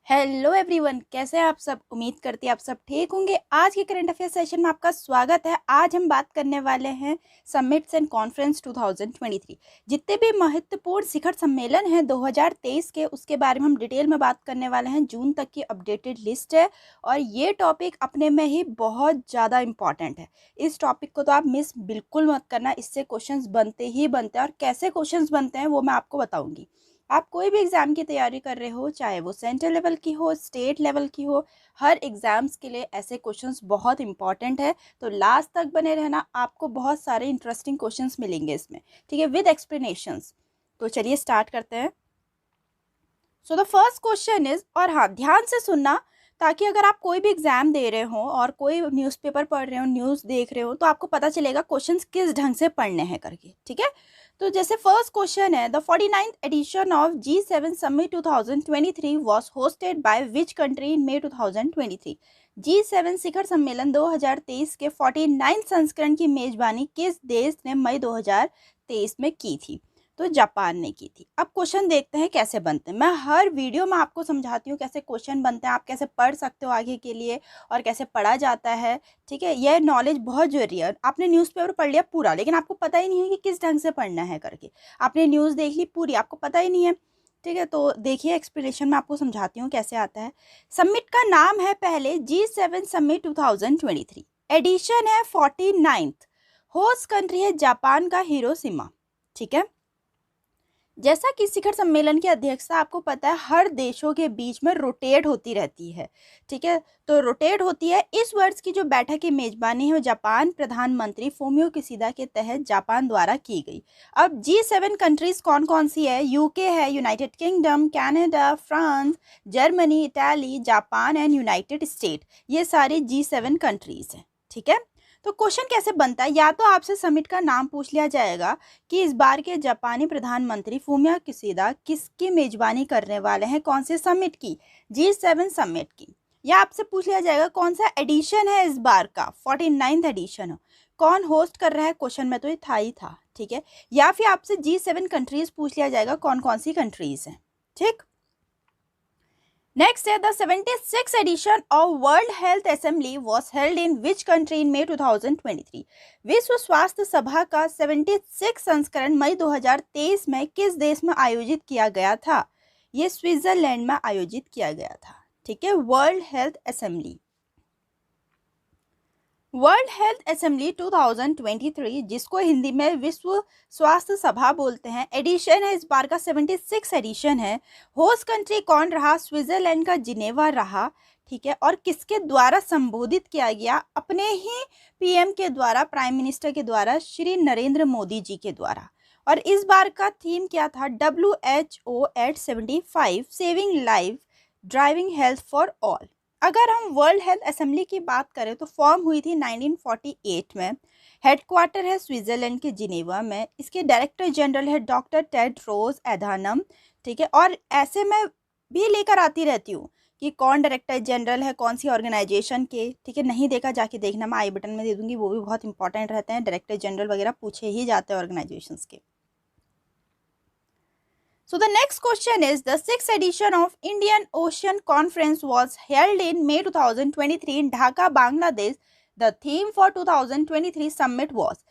Hello everyone, कैसे हैं आप सब। उम्मीद करती हैं आप सब ठीक होंगे। आज के करंट अफेयर सेशन में आपका स्वागत है। आज हम बात करने वाले हैं समिट्स एंड कॉन्फ्रेंस 2023। जितने भी महत्वपूर्ण शिखर सम्मेलन हैं 2023 के, उसके बारे में हम डिटेल में बात करने वाले हैं। जून तक की अपडेटेड लिस्ट है और ये टॉपिक अपने में ही बहुत ज़्यादा इंपॉर्टेंट है। इस टॉपिक को तो आप मिस बिल्कुल मत करना। इससे क्वेश्चंस बनते ही बनते हैं और कैसे क्वेश्चंस बनते हैं वो मैं आपको बताऊंगी। आप कोई भी एग्ज़ाम की तैयारी कर रहे हो, चाहे वो सेंट्रल लेवल की हो, स्टेट लेवल की हो, हर एग्ज़ाम्स के लिए ऐसे क्वेश्चंस बहुत इंपॉर्टेंट है। तो लास्ट तक बने रहना, आपको बहुत सारे इंटरेस्टिंग क्वेश्चंस मिलेंगे इसमें, ठीक है, विद एक्सप्लेनेशंस। तो चलिए स्टार्ट करते हैं। So the first question is, और हाँ ध्यान से सुनना, ताकि अगर आप कोई भी एग्जाम दे रहे हो और कोई न्यूज़पेपर पढ़ रहे हो, न्यूज़ देख रहे हो, तो आपको पता चलेगा क्वेश्चंस किस ढंग से पढ़ने हैं करके, ठीक है। तो जैसे फर्स्ट क्वेश्चन है, the 49th edition of G7 summit 2023 was hosted by which country in May 2023। G7 शिखर सम्मेलन 2023 के 49 संस्करण की मेजबानी किस देश ने मई 2023 में की थी? तो जापान ने की थी। अब क्वेश्चन देखते हैं कैसे बनते हैं। मैं हर वीडियो में आपको समझाती हूँ कैसे क्वेश्चन बनते हैं, आप कैसे पढ़ सकते हो आगे के लिए और कैसे पढ़ा जाता है, ठीक है। यह नॉलेज बहुत जरूरी है। आपने न्यूज़पेपर पढ़ लिया पूरा, लेकिन आपको पता ही नहीं है कि किस ढंग से पढ़ना है करके। आपने न्यूज़ देख ली पूरी, आपको पता ही नहीं है, ठीक है। तो देखिए एक्सप्लेनेशन में आपको समझाती हूँ कैसे आता है। समिट का नाम है पहले G7 समिट 2023, एडिशन है 49th, होस्ट कंट्री है जापान का हिरोशिमा, ठीक है। जैसा कि शिखर सम्मेलन की अध्यक्षता आपको पता है हर देशों के बीच में रोटेट होती रहती है, ठीक है। तो रोटेट होती है। इस वर्ष की जो बैठक की मेजबानी है वो जापान प्रधानमंत्री फूमियो किशिदा के तहत जापान द्वारा की गई। अब G7 कंट्रीज कौन कौन सी है? यूके है, United kingdom, Canada, France, Germany, Italy, Japan and United state. ये सारी G7 कंट्रीज हैं, ठीक है। तो क्वेश्चन कैसे बनता है? या तो आपसे समिट का नाम पूछ लिया जाएगा कि इस बार के जापानी प्रधानमंत्री फूमियो किशिदा किसकी मेजबानी करने वाले हैं, कौन से समिट की? G7 समिट की। या आपसे पूछ लिया जाएगा कौन सा एडिशन है इस बार का, 49th एडिशन हो, कौन होस्ट कर रहा है? क्वेश्चन में तो ये था ही था, ठीक है। या फिर आपसे G7 कंट्रीज पूछ लिया जाएगा कौन कौन सी कंट्रीज हैं, ठीक। नेक्स्ट है, the 76th edition of World Health Assembly was held in which country in May 2023। विश्व स्वास्थ्य सभा का 76 संस्करण मई 2023 में किस देश में आयोजित किया गया था? ये स्विट्जरलैंड में आयोजित किया गया था, ठीक है। World Health assembly, world Health assembly 2023, जिसको हिंदी में विश्व स्वास्थ्य सभा बोलते हैं, एडिशन है इस बार का 76 एडिशन है। होस्ट कंट्री कौन रहा? स्विट्जरलैंड का जिनेवा रहा, ठीक है। और किसके द्वारा संबोधित किया गया? अपने ही पीएम के द्वारा, प्राइम मिनिस्टर के द्वारा, श्री नरेंद्र मोदी जी के द्वारा। और इस बार का थीम क्या था? WHO at 75 saving life driving health for all. अगर हम वर्ल्ड हेल्थ असेंबली की बात करें तो फॉर्म हुई थी 1948 में। हेडक्वार्टर है स्विट्जरलैंड के जिनेवा में। इसके डायरेक्टर जनरल है डॉक्टर टेड्रोस एधानम, ठीक है। और ऐसे मैं भी लेकर आती रहती हूँ कि कौन डायरेक्टर जनरल है कौन सी ऑर्गेनाइजेशन के, ठीक है। नहीं देखा जाके देखना, मैं आई बटन में दे दूंगी, वो भी बहुत इंपॉर्टेंट रहते हैं। डायरेक्टर जनरल वगैरह पूछे ही जाते हैं ऑर्गेनाइजेशंस के। So the next question is, the 6th edition of Indian Ocean Conference was held in May 2023 in Dhaka, Bangladesh. The theme for 2023 summit was,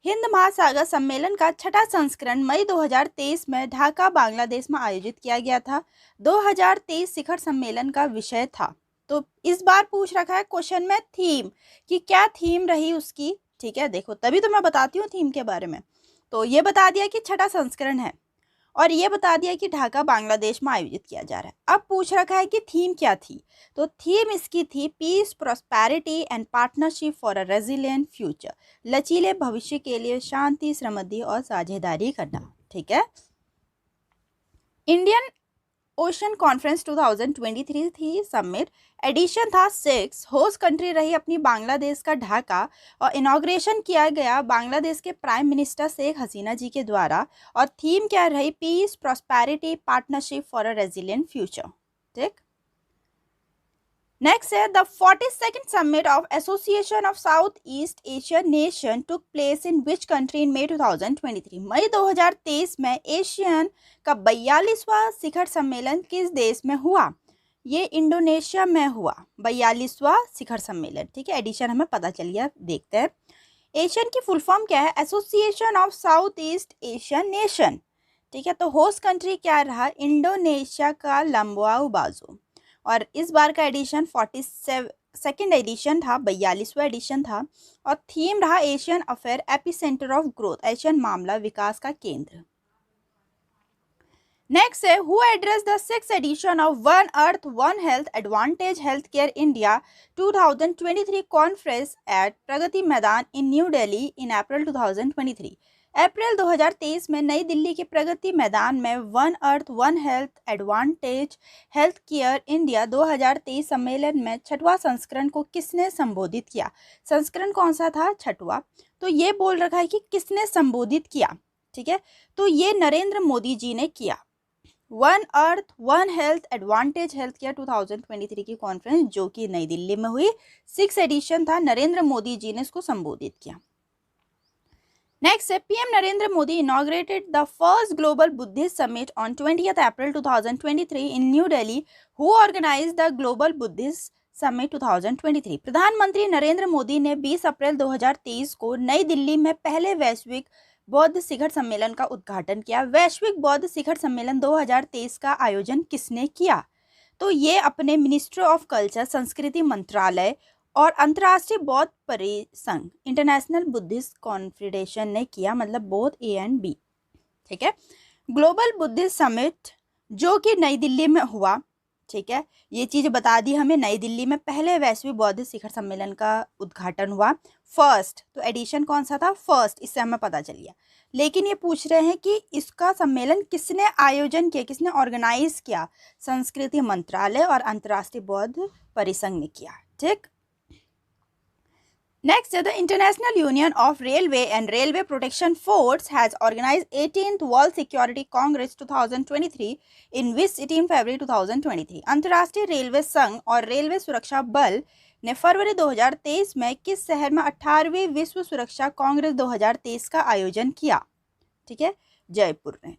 Hind महासागर सम्मेलन का छठा संस्करण मई 2023 में ढाका बांग्लादेश में आयोजित किया गया था। 2023 शिखर सम्मेलन का विषय था। तो इस बार पूछ रखा है क्वेश्चन में थीम, कि क्या थीम रही उसकी, ठीक है। देखो तभी तो मैं बताती हूँ थीम के बारे में। तो ये बता दिया कि छठा संस्करण है और ये बता दिया कि ढाका बांग्लादेश में आयोजित किया जा रहा है। अब पूछ रखा है कि थीम क्या थी? तो थीम इसकी थी peace, prosperity and partnership for a resilient future. लचीले भविष्य के लिए शांति, समृद्धि और साझेदारी करना, ठीक है। इंडियन ओशन कॉन्फ्रेंस 2023 थी समिट, एडिशन था 6, होस्ट कंट्री रही अपनी बांग्लादेश का ढाका, और इनॉग्रेशन किया गया बांग्लादेश के प्राइम मिनिस्टर शेख हसीना जी के द्वारा। और थीम क्या रही? Peace, prosperity, partnership for a resilient future, ठीक। नेक्स्ट है, the 42nd summit of Association of South East Asian nation took place in which country in May 2023। मई 2023 में एशियन का 42वां शिखर सम्मेलन किस देश में हुआ? ये इंडोनेशिया में हुआ 42वां शिखर सम्मेलन। ठीक है, एडिशन हमें पता चल गया। देखते हैं एशियन की फुल फॉर्म क्या है, association of South East Asian nation. ठीक है, तो होस्ट कंट्री क्या रहा, इंडोनेशिया का लंबाऊ बाजू। और इस बार का एडिशन 42nd एडिशन था, 42वां एडिशन था। और थीम रहा Asian affair epicentre of growth, Asian मामला विकास का केंद्र। नेक्स्ट है who address the 6th edition of one earth one health advantage health care India 2023 conference at Pragati Maidan in New Delhi इन अप्रैल 2023। अप्रैल 2023 में नई दिल्ली के प्रगति मैदान में one earth one health advantage health care India 2023 सम्मेलन में 6वां संस्करण को किसने संबोधित किया। संस्करण कौन सा था, 6वां। तो ये बोल रखा है कि किसने संबोधित किया। ठीक है, तो ये नरेंद्र मोदी जी ने किया। One earth one health advantage health care 2023 की कॉन्फ्रेंस जो कि नई दिल्ली में हुई, 6th एडिशन था, नरेंद्र मोदी जी ने इसको संबोधित किया। नेक्स्ट है PM Narendra Modi inaugurated the first global Buddhist summit on 20th April 2023 in New Delhi. Who organised the global Buddhist summit 2023। प्रधानमंत्री नरेंद्र मोदी ने 20 अप्रैल 2023 को नई दिल्ली में पहले वैश्विक बौद्ध शिखर सम्मेलन का उद्घाटन किया। वैश्विक बौद्ध शिखर सम्मेलन 2023 का आयोजन किसने किया, तो ये अपने मिनिस्ट्री ऑफ कल्चर संस्कृति मंत्रालय और अंतर्राष्ट्रीय बौद्ध परिसंघ इंटरनेशनल बुद्धिस्ट कॉन्फेडरेशन ने किया, मतलब बोथ ए एंड बी। ठीक है, ग्लोबल बुद्धिस्ट समिट जो कि नई दिल्ली में हुआ। ठीक है, ये चीज बता दी हमें, नई दिल्ली में पहले वैश्विक बौद्ध शिखर सम्मेलन का उद्घाटन हुआ। फर्स्ट, तो एडिशन कौन सा था, फर्स्ट, इससे हमें पता चल गया। लेकिन ये पूछ रहे हैं कि इसका सम्मेलन किसने आयोजन किया, किसने ऑर्गेनाइज किया, संस्कृति मंत्रालय और अंतर्राष्ट्रीय बौद्ध परिसंघ ने किया। ठीक, next the international union of railway and railway protection force has organised 18th world security congress 2023 in which city in February 2023। अंतर्राष्ट्रीय रेलवे संघ और रेलवे सुरक्षा बल ने फरवरी 2023 में किस शहर में 18वीं विश्व सुरक्षा कांग्रेस 2023 का आयोजन किया। ठीक है, जयपुर में।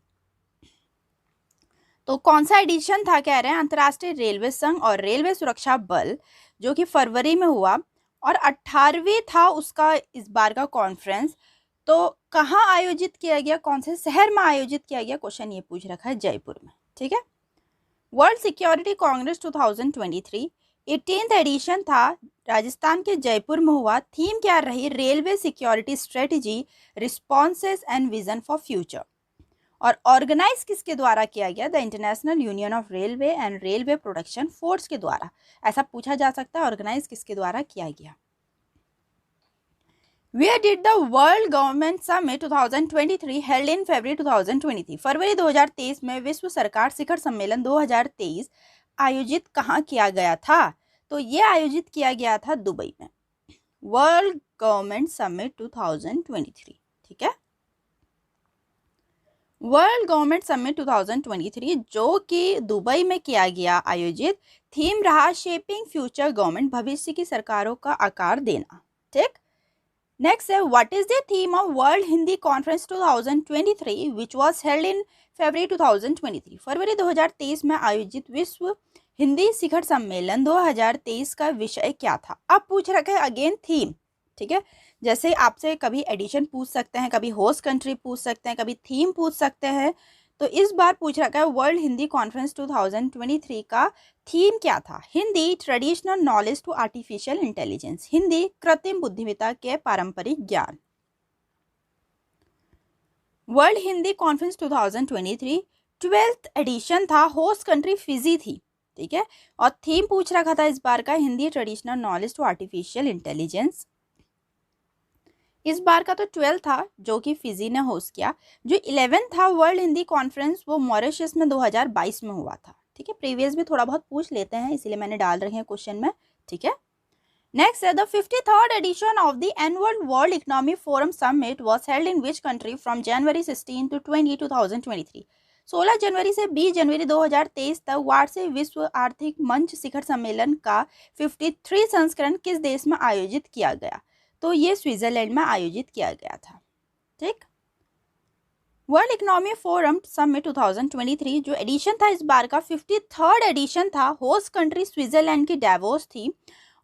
तो कौन सा एडिशन था, कह रहे हैं अंतर्राष्ट्रीय रेलवे संघ और रेलवे सुरक्षा बल जो कि फरवरी में हुआ और 18वीं था उसका इस बार का कॉन्फ्रेंस। तो कहाँ आयोजित किया गया, कौन से शहर में आयोजित किया गया, क्वेश्चन ये पूछ रखा है, जयपुर में। ठीक है, world security congress 2023 18th addition था, राजस्थान के जयपुर में हुआ। थीम क्या रही, railway security strategy responses and vision for future. और ऑर्गेनाइज किसके द्वारा किया गया, the international union of railway and railway production force के द्वारा। ऐसा पूछा जा सकता है, ऑर्गेनाइज किसके द्वारा किया गया। Where did the World Government Summit 2023 held in February 2023? फरवरी 2023 में विश्व सरकार शिखर सम्मेलन 2023 आयोजित कहाँ किया गया था, तो ये आयोजित किया गया था दुबई में, वर्ल्ड गवर्नमेंट समिट 2023। ठीक है, वर्ल्ड गवर्नमेंट समिट 2023 जो कि दुबई में किया गया आयोजित। थीम रहा शेपिंग फ्यूचर गवर्नमेंट, भविष्य की सरकारों का आकार देना। ठीक, नेक्स्ट है what is the theme of world Hindi conference 2023 which was held in February 2023। फरवरी 2023 में आयोजित विश्व हिंदी शिखर सम्मेलन 2023 का विषय क्या था। अब पूछ रखा है अगेन थीम। ठीक है, जैसे आपसे कभी एडिशन पूछ सकते हैं, कभी होस्ट कंट्री पूछ सकते हैं, कभी थीम पूछ सकते हैं। तो इस बार पूछ रखा है वर्ल्ड हिंदी कॉन्फ्रेंस 2023 का थीम क्या था। Hindi traditional knowledge to artificial intelligence, Hindi कृत्रिम बुद्धिमत्ता के पारंपरिक ज्ञान। World Hindi conference 2023 12th edition था, होस्ट कंट्री फिजी थी। ठीक है, और थीम पूछ रखा था इस बार का Hindi traditional knowledge to artificial intelligence. इस बार का तो 12 था जो कि फिजी ने होस्ट किया। जो 11 था वर्ल्ड हिंदी कॉन्फ्रेंस वो मॉरिशस में 2022 में हुआ था। ठीक है, प्रीवियस भी थोड़ा बहुत पूछ लेते हैं, इसीलिए मैंने डाल रखे हैं क्वेश्चन में। ठीक है, नेक्स्ट है the 53rd edition of the annual World Economic Forum summit was held in which country from January 16 to 20 2023। 16 जनवरी से 20 जनवरी 2023 तक वार्षिक विश्व आर्थिक मंच शिखर सम्मेलन का 53 संस्करण किस देश में आयोजित किया गया, तो ये स्विट्जरलैंड में आयोजित किया गया था। ठीक, वर्ल्ड इकोनॉमी फोरम समिट 2023 जो एडिशन था इस बार का 53rd एडिशन था। होस्ट कंट्री स्विट्जरलैंड की डेवोस थी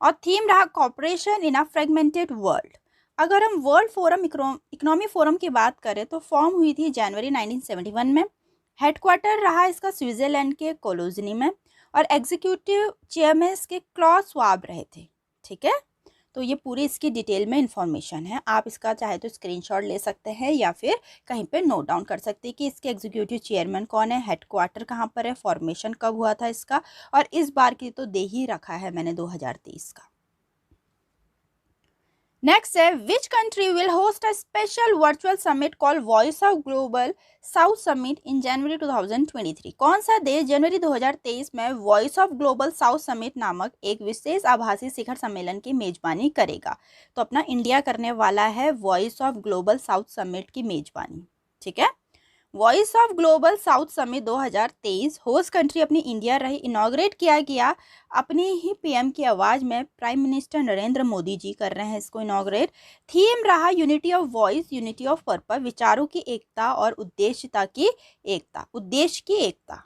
और थीम रहा cooperation in a fragmented world. अगर हम वर्ल्ड फोरम इकोनॉमी फोरम की बात करें तो फॉर्म हुई थी जनवरी 1971 में। हेडक्वार्टर रहा इसका स्विट्जरलैंड के कोलोजनी में और एग्जीक्यूटिव चेयरमैन के क्लॉस स्वाब रहे थे। ठीक है, तो ये पूरी इसकी डिटेल में इंफॉर्मेशन है। आप इसका चाहे तो स्क्रीनशॉट ले सकते हैं या फिर कहीं पे नोट डाउन कर सकते हैं कि इसके एग्जीक्यूटिव चेयरमैन कौन है, हेडक्वार्टर कहाँ पर है, फॉर्मेशन कब हुआ था इसका, और इस बार की तो दे ही रखा है मैंने 2023 का। नेक्स्ट है which country will host a special virtual summit called voice of global south summit in January 2023। कौन सा देश जनवरी 2023 में voice of global south summit नामक एक विशेष आभासी शिखर सम्मेलन की मेजबानी करेगा? तो अपना इंडिया करने वाला है voice of global south summit की मेजबानी। ठीक है, voice of global south summit 2023 host country अपनी इंडिया रही। इनॉग्रेट किया गया अपनी ही पीएम की आवाज़ में, प्राइम मिनिस्टर नरेंद्र मोदी जी कर रहे हैं इसको इनॉग्रेट। थीम रहा unity of voice, unity of purpose, विचारों की एकता और उद्देश्य की एकता।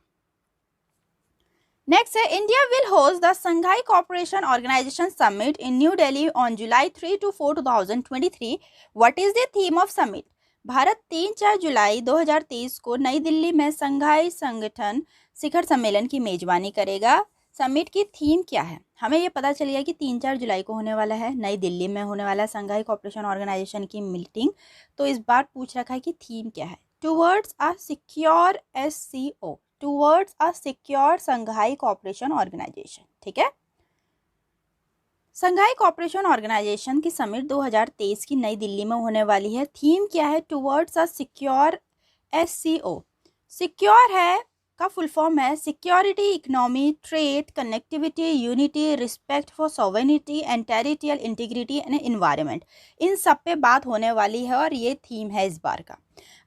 नेक्स्ट है India will host the Shanghai cooperation organisation summit in New Delhi on July 3 to 4 2023। What is the theme of summit? Bharat 3-4 जुलाई 2023 को नई दिल्ली में संघाई संगठन शिखर सम्मेलन की मेजबानी करेगा। समिट की थीम क्या है? हमें ये पता चल गया कि 3-4 जुलाई को होने वाला है, नई दिल्ली में होने वाला है संघाई कॉपरेशन ऑर्गेनाइजेशन की मीटिंग। तो इस बार पूछ रखा है कि थीम क्या है। Towards a secure SCO, towards a secure Shanghai cooperation organisation. ठीक है, संघाई कॉपरेशन ऑर्गेनाइजेशन की समिट 2023 की नई दिल्ली में होने वाली है। थीम क्या है? Towards a secure SCO। Secure है का फुल फॉर्म है security, economy, trade, connectivity, unity, respect for sovereignty and territorial integrity and environment. इन सब पे बात होने वाली है और ये थीम है इस बार का।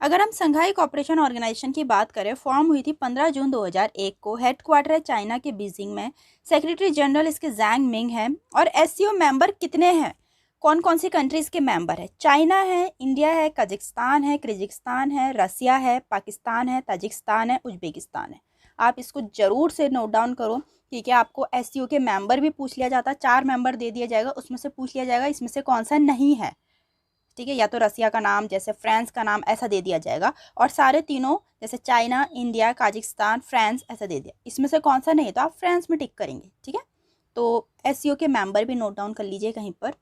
अगर हम संघाई कॉपरेशन ऑर्गेनाइजेशन की बात करें, फॉर्म हुई थी 15 जून 2001 को। हेडक्वार्टर है चाइना के बीजिंग में। सेक्रेटरी जनरल इसके जैंग मिंग है। और SCO मेंबर कितने हैं, कौन कौन सी कंट्रीज के मेंबर है? चाइना है, इंडिया है, कजाकिस्तान है, किर्गिस्तान है, रसिया है, पाकिस्तान है, ताजिकिस्तान है, उज्बेकिस्तान है। आप इसको जरूर से नोट डाउन करो, ठीक है। आपको SCO के मेंबर भी पूछ लिया जाता है, 4 मेंबर दे दिया जाएगा, उसमें से पूछ लिया जाएगा इसमें से कौन सा नहीं है। ठीक है, या तो रसिया का नाम, जैसे फ्रांस का नाम, ऐसा दे दिया जाएगा। और सारे तीनों जैसे चाइना, इंडिया, कजाकिस्तान, फ्रांस ऐसा दे दिया, इसमें से कौन सा नहीं तो आप फ्रांस में टिक करेंगे। ठीक है, तो SCO के मेंबर भी नोट डाउन कर लीजिए कहीं पर।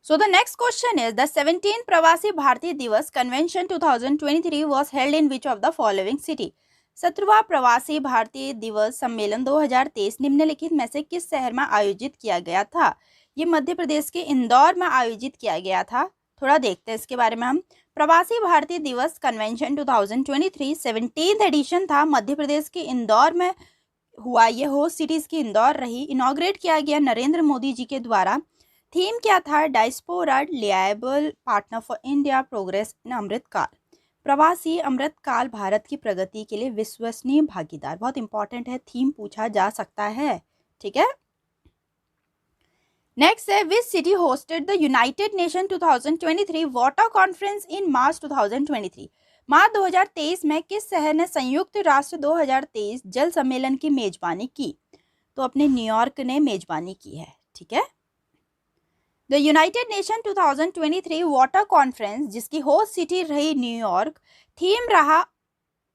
So the next question is the 17th प्रवासी भारतीय दिवस convention 2023 was held in which of the following city? 17वां प्रवासी भारतीय दिवस सम्मेलन 2023 निम्नलिखित में से किस शहर में आयोजित किया गया था? ये मध्य प्रदेश के इंदौर में आयोजित किया गया था। थोड़ा देखते हैं इसके बारे में हम। प्रवासी भारतीय दिवस कन्वेंशन 2023 17th एडिशन था, मध्य प्रदेश के इंदौर में हुआ। ये होस्ट सिटीज की इंदौर रही। इनॉग्रेट किया गया नरेंद्र मोदी जी के द्वारा। थीम क्या था? Diaspora reliable partner for India progress in Amritkaal, प्रवासी अमृतकाल भारत की प्रगति के लिए विश्वसनीय भागीदार। बहुत इंपॉर्टेंट है, थीम पूछा जा सकता है। ठीक है, नेक्स्ट है which city hosted the United nation 2023 water conference in March 2023। मार्च 2023 में किस शहर ने संयुक्त राष्ट्र 2023 जल सम्मेलन की मेजबानी की? तो अपने न्यूयॉर्क ने मेजबानी की है। ठीक है, the United nation 2023 water conference जिसकी होस्ट सिटी रही न्यूयॉर्क। थीम रहा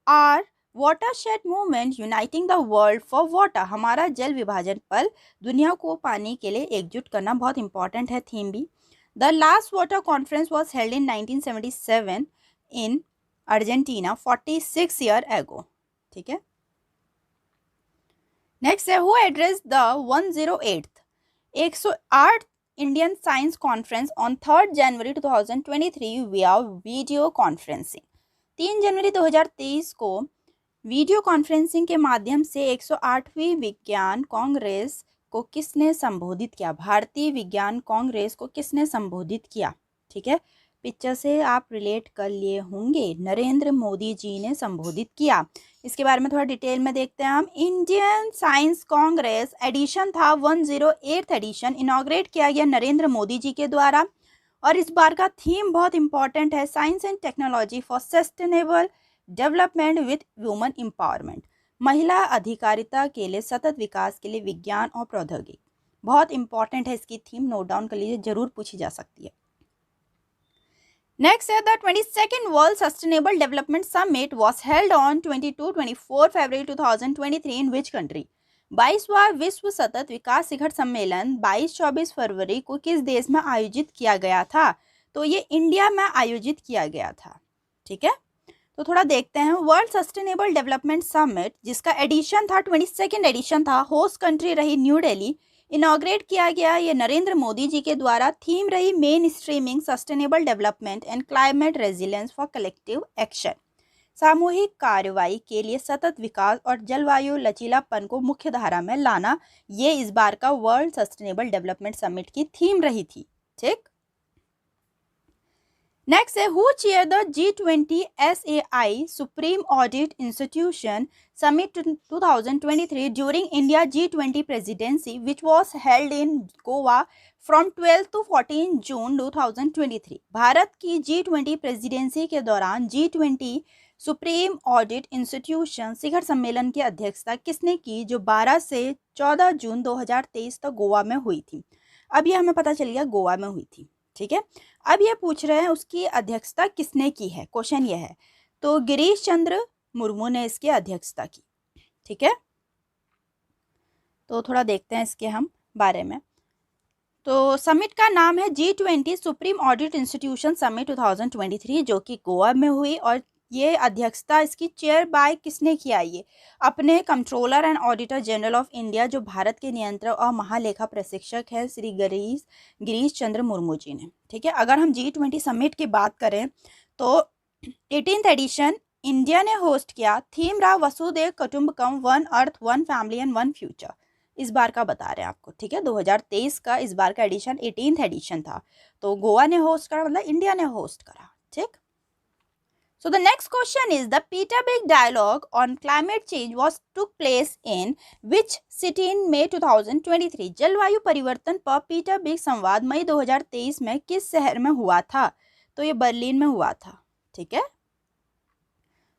our watershed movement uniting the world for water, हमारा जल विभाजन पल, दुनिया को पानी के लिए एकजुट करना। बहुत इंपॉर्टेंट है थीम भी। The last water conference was held in 1977 in Argentina 46 year ago. ठीक है, नेक्स्ट है who address the 108 Indian science conference on 3 जनवरी 2023 विया वीडियो कॉन्फ्रेंसिंग। 3 जनवरी 2023 को वीडियो कॉन्फ्रेंसिंग के माध्यम से 108वीं विज्ञान कांग्रेस को किसने संबोधित किया? भारतीय विज्ञान कांग्रेस को किसने संबोधित किया? ठीक है, पिक्चर से आप रिलेट कर लिए होंगे, नरेंद्र मोदी जी ने संबोधित किया। इसके बारे में थोड़ा डिटेल में देखते हैं हम। इंडियन साइंस कांग्रेस एडिशन था 108th एडिशन, इनॉग्रेट किया गया नरेंद्र मोदी जी के द्वारा। और इस बार का थीम बहुत इंपॉर्टेंट है, science and technology for sustainable development with women empowerment, महिला अधिकारिता के लिए सतत विकास के लिए विज्ञान और प्रौद्योगिकी। बहुत इंपॉर्टेंट है इसकी थीम, नोट डाउन कर लीजिए, जरूर पूछी जा सकती है। नेक्स्ट है the 22nd world sustainable development summit was held on 22-24 February 2023 in which country. 22वां विश्व सतत विकास शिखर सम्मेलन 22-24 फरवरी को किस देश में आयोजित किया गया था? तो ये इंडिया में आयोजित किया गया था। ठीक है, तो थोड़ा देखते हैं। वर्ल्ड सस्टेनेबल डेवलपमेंट समिट जिसका एडिशन था 22nd एडिशन था, होस्ट कंट्री रही न्यू दिल्ली, इनॉग्रेट किया गया ये नरेंद्र मोदी जी के द्वारा। थीम रही main streaming sustainable development and climate resilience for collective action, सामूहिक कार्रवाई के लिए सतत विकास और जलवायु लचीलापन को मुख्य धारा में लाना, ये इस बार का वर्ल्ड सस्टेनेबल डेवलपमेंट समिट की थीम रही थी। ठीक, नेक्स्ट है who chair the G20 SAI supreme audit institution summit 2023 during India G20 presidency which was held in Goa from 12 to 14 जून 2023। भारत की G20 प्रेसिडेंसी के दौरान G20 सुप्रीम ऑडिट इंस्टीट्यूशन शिखर सम्मेलन की अध्यक्षता किसने की, जो 12 से 14 जून 2023 तक गोवा में हुई थी। अब ये हमें पता चल गया गोवा में हुई थी। ठीक है, अब ये पूछ रहे हैं उसकी अध्यक्षता किसने की है, क्वेश्चन ये है। तो गिरीश चंद्र मुर्मू ने इसकी अध्यक्षता की। ठीक है, तो थोड़ा देखते हैं इसके हम बारे में। तो समिट का नाम है G20 supreme audit institution summit 2023, जो कि गोवा में हुई, और ये अध्यक्षता इसकी चेयर बाय किसने किया, ये अपने controller and auditor general of India, जो भारत के नियंत्रक और महालेखा प्रशिक्षक है, श्री गिरीश चंद्र मुर्मू जी ने। ठीक है, अगर हम G20 समिट की बात करें तो 18th एडिशन इंडिया ने होस्ट किया। थीम रहा वसुधैव कुटुंबकम, one earth one family and one future, इस बार का बता रहे हैं आपको। ठीक है, 2023 का इस बार का एडिशन 18th एडिशन था, तो गोवा ने होस्ट करा, मतलब इंडिया ने होस्ट करा। ठीक, so the next question is the Peterberg dialogue on climate change was took place in which city in May 2023। जलवायु परिवर्तन पर पीटरबर्ग संवाद मई 2023 में किस शहर में हुआ था? तो ये बर्लिन में हुआ था। ठीक है,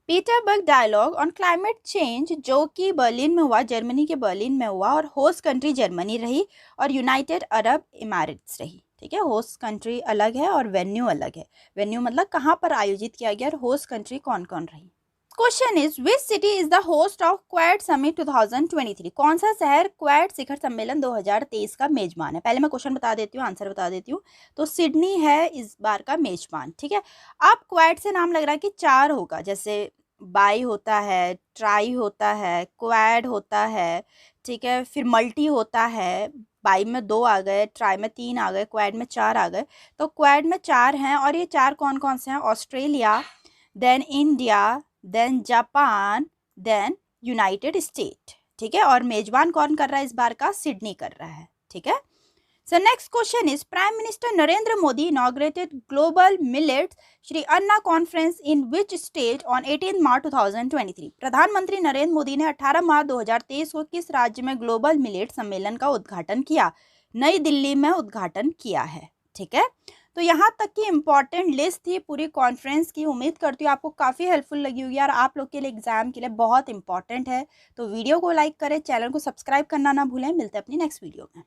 Petersberg dialogue on climate change जो कि बर्लिन में हुआ, जर्मनी के बर्लिन में हुआ, और होस्ट कंट्री जर्मनी रही और यूनाइटेड अरब इमारात्स रही। ठीक है, होस्ट कंट्री अलग है और वेन्यू अलग है। वेन्यू मतलब कहाँ पर आयोजित किया गया, और होस्ट कंट्री कौन कौन रही। Question is which city is the host of quad summit 2023। कौन सा शहर क्वाड शिखर सम्मेलन 2023 का मेजबान है? पहले मैं क्वेश्चन बता देती हूँ, आंसर बता देती हूँ। तो सिडनी है इस बार का मेजबान। ठीक है, अब क्वाड से नाम लग रहा है कि 4 होगा, जैसे बाई होता है, ट्राई होता है, क्वाड होता है। ठीक है, फिर मल्टी होता है, बाई में 2 आ गए, ट्राई में 3 आ गए, क्वाड में 4 आ गए। तो क्वाड में 4 हैं, और ये 4 कौन कौन से हैं? Australia, then India, then Japan, then United State. ठीक है, और मेजबान कौन कर रहा है इस बार का? सिडनी कर रहा है। ठीक है, so next question is prime minister Narendra Modi inaugurated global millets Shri Anna conference in which state on 18 मार्च 2023। प्रधानमंत्री नरेंद्र मोदी ने 18 मार्च 2023 को किस राज्य में ग्लोबल मिलेट सम्मेलन का उद्घाटन किया? नई दिल्ली में उद्घाटन किया है। ठीक है, तो यहाँ तक की इंपॉर्टेंट लिस्ट थी पूरी कॉन्फ्रेंस की। उम्मीद करती हूँ आपको काफ़ी हेल्पफुल लगी होगी, और आप लोग के लिए एग्जाम के लिए बहुत इंपॉर्टेंट है। तो वीडियो को लाइक करें, चैनल को सब्सक्राइब करना ना भूलें। मिलते हैं अपनी नेक्स्ट वीडियो में।